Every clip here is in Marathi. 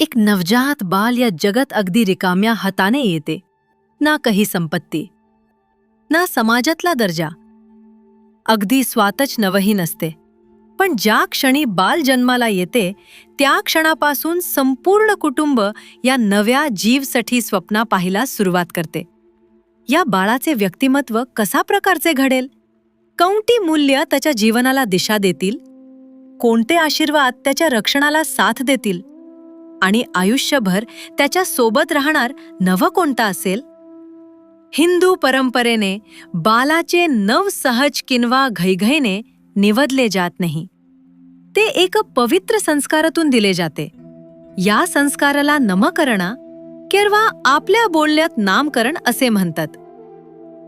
एक नवजात बाल या जगत अगदी रिकाम्या हाताने येते. ना काही संपत्ती, ना समाजातला दर्जा. अगदी स्वातच नवही नसते. पण ज्या क्षणी बाल जन्माला येते त्या क्षणापासून संपूर्ण कुटुंब या नव्या जीवसाठी स्वप्न पाहायला सुरुवात करते. या बाळाचे व्यक्तिमत्व कसा प्रकारचे घडेल, कोणती मूल्य त्याच्या जीवनाला दिशा देतील, कोणते आशीर्वाद त्याच्या रक्षणाला साथ देतील आणि आयुष्यभर त्याच्या सोबत राहणार नवं कोणता असेल. हिंदू परंपरेने बालाचे नव सहज किंवा घाईघाईने निवडले जात नाही. ते एक पवित्र संस्कारातून दिले जाते. या संस्काराला नामकरण किंवा आपल्या बोलण्यात नामकरण असे म्हणतात.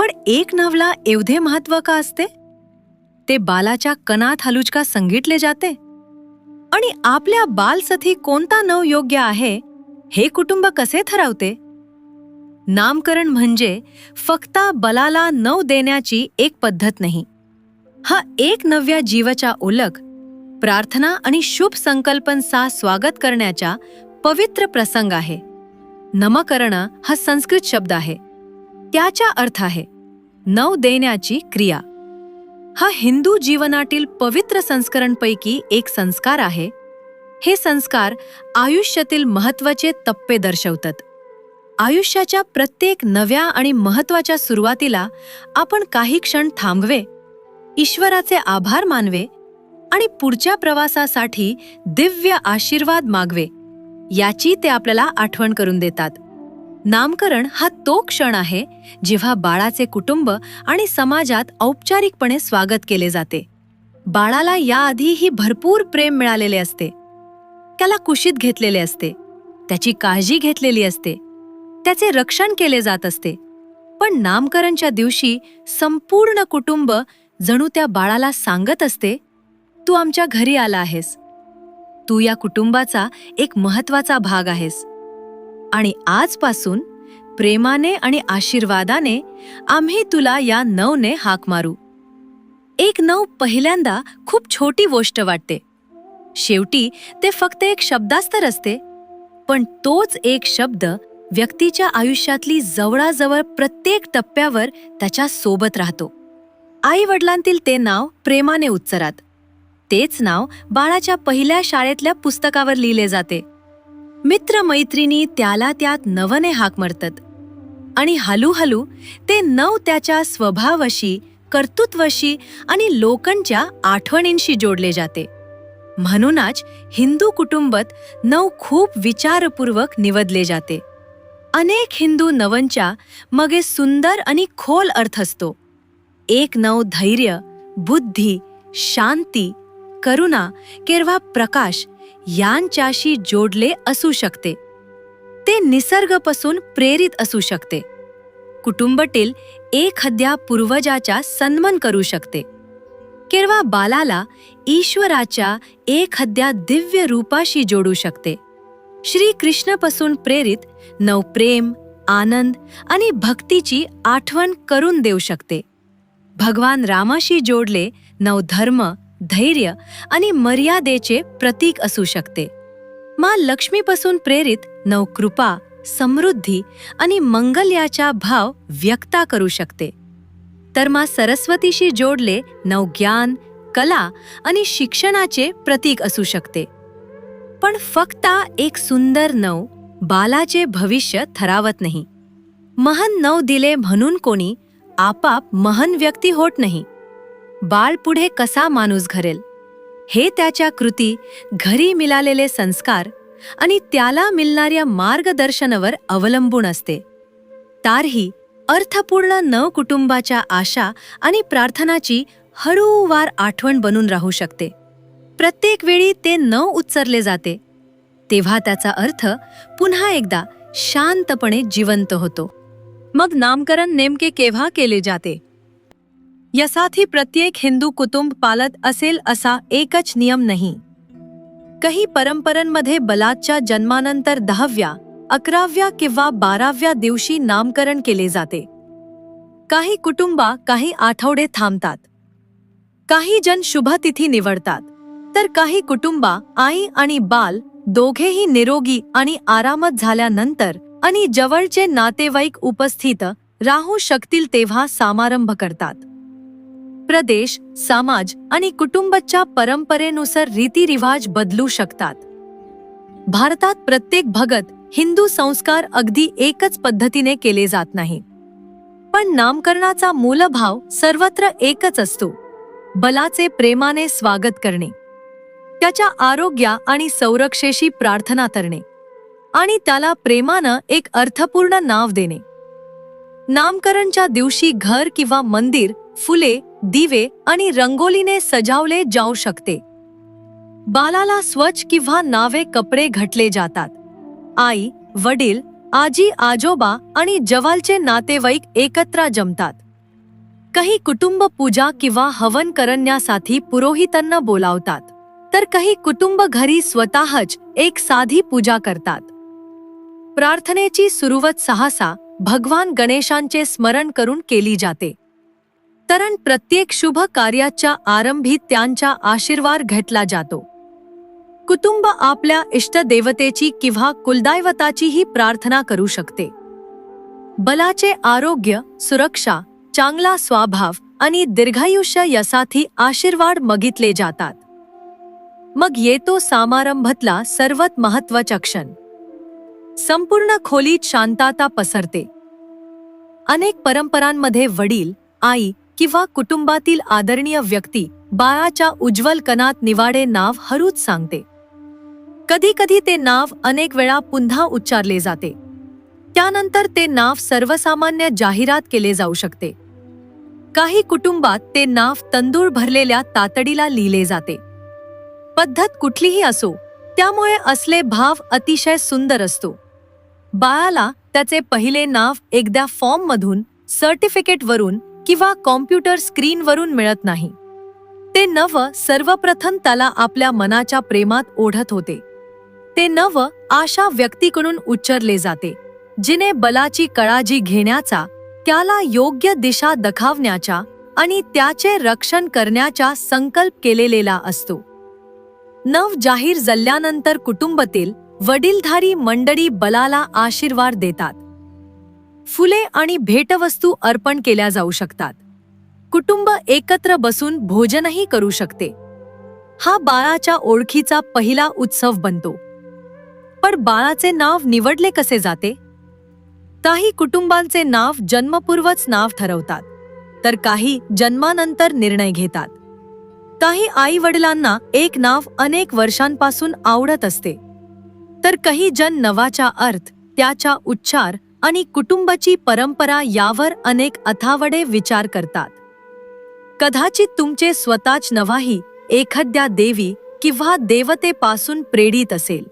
पण एक नावला एवढे महत्त्व का असते? ते बालाच्या कणात हलुचका संगितले जाते आणि आपल्या बालसाठी कोणता नाव योग्य आहे हे कुटुंब कसे ठरवते? नामकरण म्हणजे फक्त बालाला नाव देण्याची एक पद्धत नाही. हा एक नव्या जीवाच्या ओळख, प्रार्थना आणि शुभ संकल्पनांचा स्वागत करण्याचा पवित्र प्रसंग आहे. नामकरण हा संस्कृत शब्द आहे. त्याचा अर्थ आहे नाव देण्याची क्रिया. हा हिंदू जीवनातील पवित्र संस्कारांपैकी एक संस्कार आहे. हे संस्कार आयुष्यातील महत्त्वाचे टप्पे दर्शवतात. आयुष्याच्या प्रत्येक नव्या आणि महत्त्वाच्या सुरुवातीला आपण काही क्षण थांबवे, ईश्वराचे आभार मानवे आणि पुढच्या प्रवासासाठी दिव्य आशीर्वाद मागवे, याची ते आपल्याला आठवण करून देतात. नामकरण हा तो क्षण आहे जेव्हा बाळाचे कुटुंब आणि समाजात औपचारिकपणे स्वागत केले जाते. बाळाला याआधीही भरपूर प्रेम मिळालेले असते. त्याला कुशीत घेतलेले असते, त्याची काळजी घेतलेली असते, त्याचे रक्षण केले जात असते. पण नामकरणच्या दिवशी संपूर्ण कुटुंब जणू त्या बाळाला सांगत असते, तू आमच्या घरी आला आहेस, तू या कुटुंबाचा एक महत्त्वाचा भाग आहेस आणि आजपासून प्रेमाने आणि आशीर्वादाने आम्ही तुला या नावाने हाक मारू. एक नाव पहिल्यांदा खूप छोटी गोष्ट वाटते. शेवटी ते फक्त एक शब्दास्तर असते. पण तोच एक शब्द व्यक्तीच्या आयुष्यातली जवळाजवळ प्रत्येक टप्प्यावर त्याच्या सोबत राहतो. आई वडिलांतील ते नाव प्रेमाने उच्चारात. तेच नाव बाळाच्या पहिल्या शाळेतल्या पुस्तकावर लिहिले जाते. मित्र-मैत्रिणी त्याला त्यात नवने हाक मारतात आणि हळूहळू ते नाव त्याच्या स्वभावाशी, कर्तृत्वाशी आणि लोकांच्या आठवणींशी जोडले जाते. म्हणूनच हिंदू कुटुंबात नाव खूप विचारपूर्वक निवडले जाते. अनेक हिंदू नावांच्या मागे सुंदर आणि खोल अर्थ असतो. एक नाव धैर्य, बुद्धी, शांती, करुणा किंवा प्रकाश यांच्याशी जोडले असू शकते. ते निसर्गापासून प्रेरित असू शकते. कुटुंबातील एखाद्या पूर्वजाचा सन्मान करू शकते किंवा बालाला ईश्वराच्या एखाद्या दिव्य रूपाशी जोडू शकते. श्री कृष्णापासून प्रेरित नाव प्रेम, आनंद आणि भक्तीची आठवण करून देऊ शकते. भगवान रामाशी जोडले नाव धर्म, धैर्य आणि मर्यादेचे प्रतीक असू शकते. माँ लक्ष्मीपासून प्रेरित नाव कृपा, समृद्धी आणि मंगल्याचा भाव व्यक्त करू शकते. तर माँ सरस्वतीशी जोडले नाव ज्ञान, कला आणि शिक्षणाचे प्रतीक असू शकते. पण फक्त एक सुंदर नाव बालाचे भविष्य ठरवत नाही. महान नाव दिले म्हणून कोणी आपाप महान व्यक्ती होत नाही. बाळ पुढे कसा माणूस घडेल हे त्याच्या कृती, घरी मिळालेले संस्कार आणि त्याला मिळणाऱ्या मार्गदर्शनावर अवलंबून असते. तारही अर्थपूर्ण नाव कुटुंबाच्या आशा आणि प्रार्थनाची हळूवार आठवण बनून राहू शकते. प्रत्येक वेळी ते नाव उच्चारले जाते तेव्हा त्याचा अर्थ पुन्हा एकदा शांतपणे जिवंत होतो. मग नामकरण नेमके केव्हा केले जाते? यासाठी प्रत्येक हिंदू कुटुंब पाळत असेल असा एकच नियम नाही. काही परंपरांमध्ये बालाच्या जन्मानंतर 10व्या, 11व्या किंवा 12व्या दिवशी नामकरण केले जाते. काही कुटुंबा काही आठवडे थांबतात. काही जण शुभतिथी निवडतात, तर काही कुटुंबा आई आणि बाल दोघेही निरोगी आणि आरामत झाल्यानंतर आणि जवळचे नातेवाईक उपस्थित राहू शकतील तेव्हा समारंभ करतात. प्रदेश, समाज आणि कुटुंबाच्या परंपरेनुसार रीतिरिवाज बदलू शकतात. भारतात प्रत्येक भगत हिंदू संस्कार अगदी एकच पद्धतीने केले जात नाही. पण नामकरणाचा मूलभाव सर्वत्र एकच असतो: बलाचे प्रेमाने स्वागत करणे, त्याच्या आरोग्या आणि संरक्षेशी प्रार्थना करणे आणि त्याला प्रेमानं एक अर्थपूर्ण नाव देणे. नामकरणच्या दिवशी घर किंवा मंदिर फुले, दिवे आणि रंगोलीने सजावले जाऊ शकते. बालाला स्वच्छ किंवा नावे कपडे घातले जातात. आई, वडील, आजी, आजोबा आणि जवळचे नातेवाईक एकत्र जमतात. काही कुटुंब पूजा किंवा हवन करण्यासाठी पुरोहितांना बोलावतात, तर काही कुटुंब घरी स्वतःच एक साधी पूजा करतात. प्रार्थनेची सुरुवात सहसा भगवान गणेशांचे स्मरण करून केली जाते. कारण प्रत्येक शुभ कार्याच्या आरंभी त्यांचा आशीर्वाद घेतला जातो. कुटुंब आपल्या इष्टदेवतेची किंवा कुलदैवताचीही प्रार्थना करू शकते. बलाचे आरोग्य, सुरक्षा, चांगला स्वभाव आणि दीर्घायुष्य यासाठी आशीर्वाद मागितले जातात. मग येतो समारंभातला सर्वात महत्त्वाचा क्षण. संपूर्ण खोलीत शांतता पसरते. अनेक परंपरांमध्ये वडील, आई किंवा कुटुंबातील आदरणीय व्यक्ती बाळाच्या उज्ज्वल कणात निवाडे नाव हळूच सांगते. कधी कधी ते नाव अनेक वेळा पुन्हा उच्चारले जाते. त्यानंतर ते नाव सर्वसामान्य जाहिरात केले जाऊ शकते. काही कुटुंबात ते नाव तंदूर भरलेल्या तातडीला लिहिले जाते. पद्धत कुठलीही असो, त्यामुळे असले भाव अतिशय सुंदर असतो. बाळाला त्याचे पहिले नाव एकदा फॉर्ममधून, सर्टिफिकेटवरून किंवा कॉम्प्युटर स्क्रीनवरून मिळत नाही. ते नव सर्वप्रथम त्याला आपल्या मनाच्या प्रेमात ओढत होते. ते नव अशा व्यक्तीकडून उच्चारले जाते जिने बलाची काळजी घेण्याचा, त्याला योग्य दिशा दाखवण्याचा आणि त्याचे रक्षण करण्याचा संकल्प केलेला असतो. नव जाहीर झाल्यानंतर कुटुंबातील वडीलधारी मंडळी बलाला आशीर्वाद देतात. फुले आणि भेटवस्तू अर्पण केल्या जाऊ शकतात. कुटुंब एकत्र बसून भोजनही करू शकते. हा बाळाच्या ओळखीचा पहिला उत्सव बनतो. पण बाळाचे नाव निवडले कसे जाते? काही कुटुंबांचे नाव जन्मपूर्वच नाव ठरवतात, तर काही जन्मानंतर निर्णय घेतात. काही आई वडिलांना एक नाव अनेक वर्षांपासून आवडत असते, तर काही जण नावाचा अर्थ, त्याचा उच्चार आणि कुटुंबाची परंपरा यावर अनेक अथावडे विचार करतात. कदाचित तुमचे स्वतःच नावही एखाद्या देवी किंवा देवतेपासून प्रेरित असेल.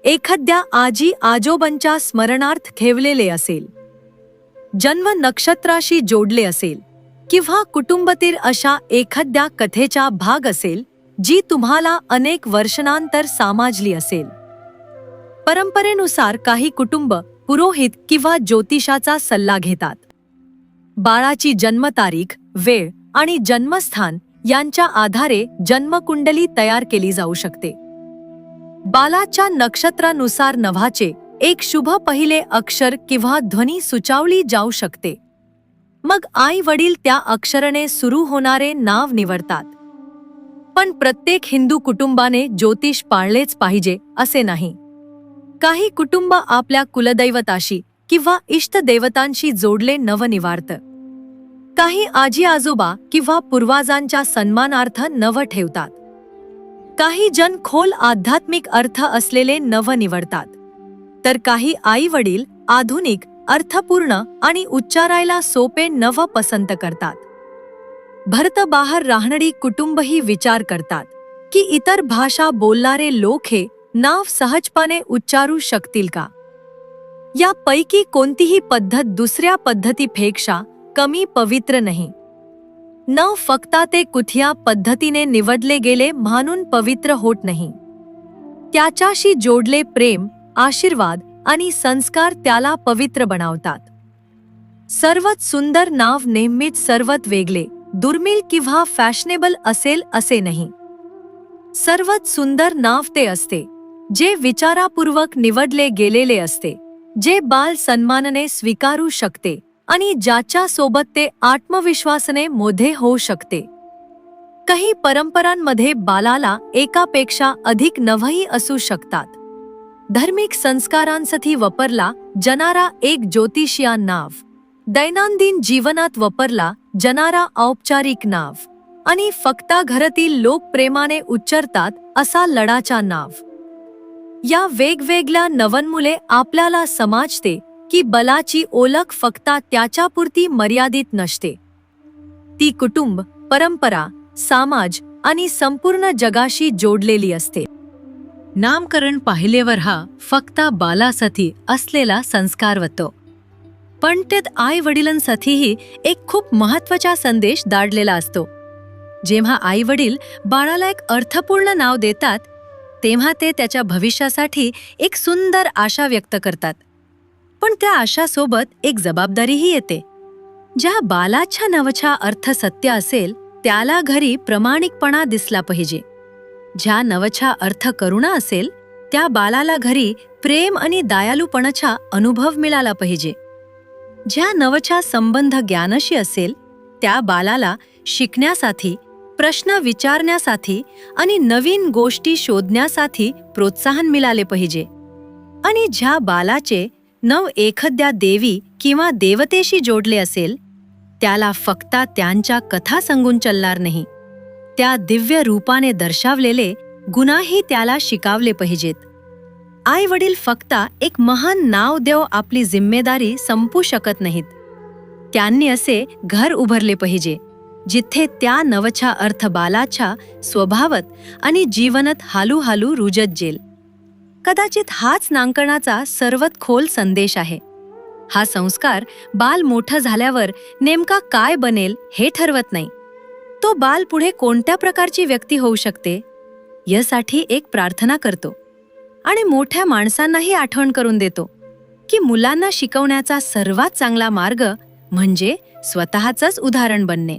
एखाद्या आजी आजोबांच्या स्मरणार्थ ठेवलेले असेल. जन्म नक्षत्राशी जोडले असेल किंवा कुटुंबातील अशा एखाद्या कथेचा भाग असेल जी तुम्हाला अनेक वर्षांनंतर समजली असेल. परंपरेनुसार काही कुटुंब पुरोहित किंवा ज्योतिषाचा सल्ला घेतात. बाळाची जन्मतारीख, वेळ आणि जन्मस्थान यांच्या आधारे जन्मकुंडली तयार केली जाऊ शकते. बालाच्या नक्षत्रानुसार नावाचे एक शुभ पहिले अक्षर किंवा ध्वनी सुचवली जाऊ शकते. मग आई वडील त्या अक्षराने सुरू होणारे नाव निवडतात. पण प्रत्येक हिंदू कुटुंबाने ज्योतिष पाळलेच पाहिजे असे नाही. काही कुटुंब आपल्या कुलदैवताशी किंवा इष्टदेवतांशी जोडले नाव निवडतात. काही आजी आजोबा किंवा पूर्वजांच्या सन्मानार्थ नाव ठेवतात. काही जण खोल आध्यात्मिक अर्थ असलेले नाव निवडतात, तर काही आई वडील आधुनिक, अर्थपूर्ण आणि उच्चारायला सोपे नाव पसंत करतात. भारताबाहेर राहणारी कुटुंबही विचार करतात की इतर भाषा बोलणारे लोक हे नाव सहजपणे उच्चारू शकतील का. यापैकी कोणतीही पद्धत दुसऱ्या पद्धतीपेक्षा कमी पवित्र नाही. नाव फक्त ते कुठल्या पद्धतीने निवडले गेले म्हणून पवित्र होत नाही. त्याच्याशी जोडले प्रेम, आशीर्वाद आणि संस्कार त्याला पवित्र बनवतात. सर्वात सुंदर नाव नेहमीच सर्वात वेगळे, दुर्मिळ किंवा फॅशनेबल असेल असे नाही. सर्वात सुंदर नाव ते असते जे विचारापूर्वक निवडले गेलेले असते, जे बाल सन्मानाने स्वीकारू शकते आणि ज्याच्या सोबत ते आत्मविश्वासाने मोठे होऊ शकते. काही परंपरांमध्ये बालाला एकापेक्षा अधिक नवही असू शकतात. धार्मिक संस्कारांसाठी वापरला जाणारा एक ज्योतिषीय नाव, दैनंदिन जीवनात वापरला जाणारा औपचारिक नाव आणि फक्त घरातील लोक प्रेमाने उच्चारतात असा लढाचा नाव. या वेगवेगळ्या नावांमुळे आपल्याला समजते की बालाची ओळख फक्त त्याच्यापुरती मर्यादित नसते. ती कुटुंब, परंपरा, समाज आणि संपूर्ण जगाशी जोडलेली असते. नामकरण पाहिल्यावर हा फक्त बालासाठी असलेला संस्कार होतो, पण त्यात आई वडिलांसाठीही एक खूप महत्त्वाचा संदेश दडलेला असतो. जेव्हा आई वडील बाळाला एक अर्थपूर्ण नाव देतात, तेव्हा ते त्याच्या भविष्यासाठी एक सुंदर आशा व्यक्त करतात. पण त्या आशासोबत एक जबाबदारीही येते. ज्या बालाच्या नावाचा अर्थ सत्य असेल, त्याला घरी प्रामाणिकपणा दिसला पाहिजे. ज्या नावाचा अर्थ करुणा असेल, त्या बालाला घरी प्रेम आणि दयाळूपणाचा अनुभव मिळाला पाहिजे. ज्या नावाचा संबंध ज्ञानाशी असेल, त्या बालाला शिकण्यासाठी, प्रश्न विचारण्यासाठी आणि नवीन गोष्टी शोधण्यासाठी प्रोत्साहन मिळाले पाहिजे. आणि ज्या बालाचे नाव एखाद्या देवी किंवा देवतेशी जोडले असेल, त्याला फक्त त्यांच्या कथा सांगून चालणार नाही, त्या दिव्य रूपाने दर्शवलेले गुणही त्याला शिकावले पाहिजेत. आई वडील फक्त एक महान नाव देव आपली जिम्मेदारी संपू शकत नाहीत. त्यांनी असे घर उभारले पाहिजे जिथे त्या नावाचा अर्थ बालाच्या स्वभावात आणि जीवनात हळूहळू रुजत जाईल. कदाचित हाच नामकरणाचा सर्वात खोल संदेश आहे. हा संस्कार बाल मोठा झाल्यावर नेमका काय बनेल हे ठरवत नाही. तो बाल पुढे कोणत्या प्रकारची व्यक्ती होऊ शकते यासाठी एक प्रार्थना करतो आणि मोठ्या माणसांनाही आठवण करून देतो की मुलांना शिकवण्याचा सर्वात चांगला मार्ग म्हणजे स्वतःचंच उदाहरण बनणे.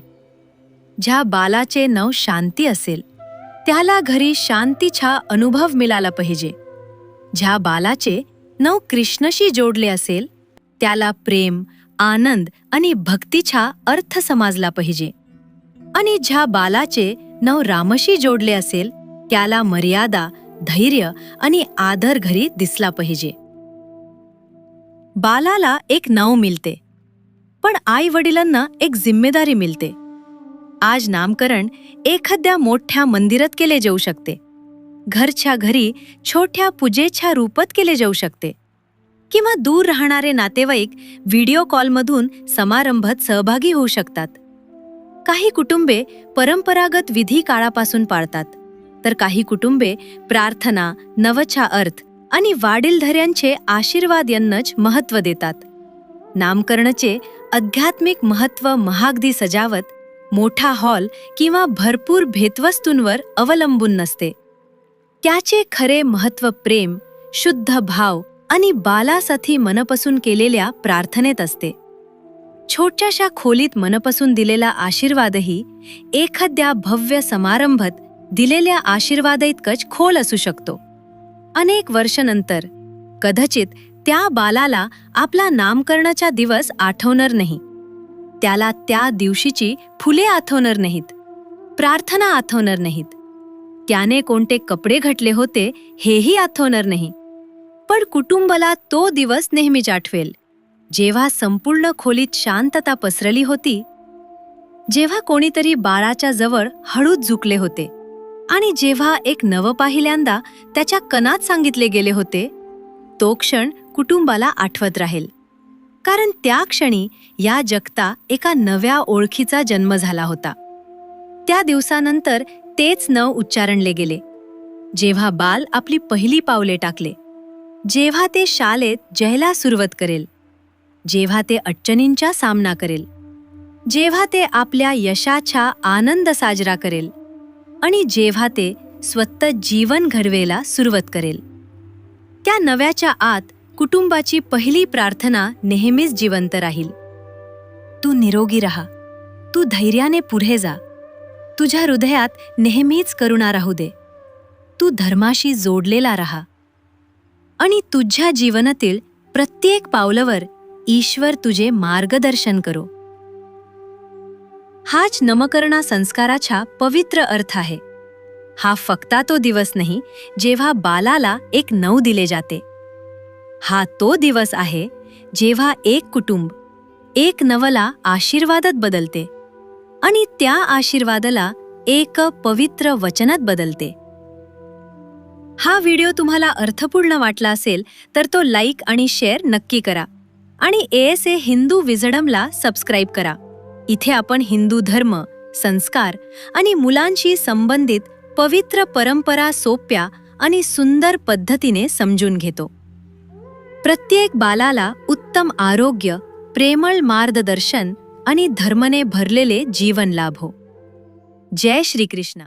ज्या बालाचे नाव शांती असेल, त्याला घरी शांतीचा अनुभव मिळाला पाहिजे. ज्या बालाचे नाव कृष्णशी जोडले असेल, त्याला प्रेम, आनंद आणि भक्तीचा अर्थ समजला पाहिजे. आणि ज्या बालाचे नाव रामशी जोडले असेल, त्याला मर्यादा, धैर्य आणि आदर घरी दिसला पाहिजे. बालाला एक नाव मिळते, पण आई वडिलांना एक जिम्मेदारी मिळते. आज नामकरण एखाद्या मोठ्या मंदिरात केले जाऊ शकते, घरच्या घरी छोट्या पूजेच्या रूपात केले जाऊ शकते, किंवा दूर राहणारे नातेवाईक व्हिडिओ कॉलमधून समारंभात सहभागी होऊ शकतात. काही कुटुंबे परंपरागत विधी काळापासून पाळतात, तर काही कुटुंबे प्रार्थना, नावाचा अर्थ आणि वडीलधाऱ्यांचे आशीर्वाद यांनाच महत्त्व देतात. नामकरणाचे आध्यात्मिक महत्त्व महागदी सजावट, मोठा हॉल किंवा भरपूर भेटवस्तूंवर अवलंबून नसते. त्याचे खरे महत्त्व प्रेम, शुद्ध भाव आणि बालासाठी मनापासून केलेल्या प्रार्थनेत असते. छोट्याशा खोलीत मनापासून दिलेला आशीर्वादही एखाद्या भव्य समारंभात दिलेल्या आशीर्वादाइतकंच खोल असू शकतो. अनेक वर्षानंतर कदाचित त्या बालाला आपला नामकरणाचा दिवस आठवणार नाही, त्याला त्या दिवशीची फुले आठवणार नाहीत, प्रार्थना आठवणार नाहीत, त्याने कोणते कपडे घातले होते हेही आठवणार नाही. पण कुटुंबाला तो दिवस नेहमीच आठवेल, जेव्हा संपूर्ण खोलीत शांतता पसरली होती, जेव्हा कोणीतरी बाळाच्या जवळ हळूच झुकले होते आणि जेव्हा एक नवं पहिल्यांदा त्याच्या कानात सांगितले गेले होते. तो क्षण कुटुंबाला आठवत राहील, कारण त्या क्षणी या जगता एका नव्या ओळखीचा जन्म झाला होता. त्या दिवसानंतर तेच नाव उच्चारणले गेले, जेव्हा बाल आपली पहिली पावले टाकले, जेव्हा ते शाळेत जायला सुरुवात करेल, जेव्हा ते अडचणींचा सामना करेल, जेव्हा ते आपल्या यशाचा आनंद साजरा करेल आणि जेव्हा ते स्वतः जीवन घडवायला सुरुवात करेल. त्या नव्याच्या आत कुटुंबाची पहिली प्रार्थना नेहमीच जिवंत राहील. तू निरोगी राहा, तू धैर्याने पुढे जा, तुझ्या हृदयात नेहमीच करुणा राहू दे, तू धर्माशी जोडलेला राहा, आणि तुझ्या जीवनातील प्रत्येक पावलावर ईश्वर तुझे मार्गदर्शन करो. हाच नामकरणा संस्काराचा पवित्र अर्थ आहे. हा फक्त तो दिवस नाही जेव्हा बालाला एक नाव दिले जाते. हा तो दिवस आहे जेव्हा एक कुटुंब एक नवला आशीर्वादात बदलते आणि त्या आशीर्वादाला एक पवित्र वचनात बदलते. हा व्हिडिओ तुम्हाला अर्थपूर्ण वाटला असेल तर तो लाईक आणि शेअर नक्की करा आणि ASA हिंदू विजडमला सबस्क्राईब करा. इथे आपण हिंदू धर्म, संस्कार आणि मुलांशी संबंधित पवित्र परंपरा सोप्या आणि सुंदर पद्धतीने समजून घेतो. प्रत्येक बालाला उत्तम आरोग्य, प्रेमळ मार्गदर्शन आणि धर्मने भरलेले जीवन लाभो. जय श्री कृष्ण.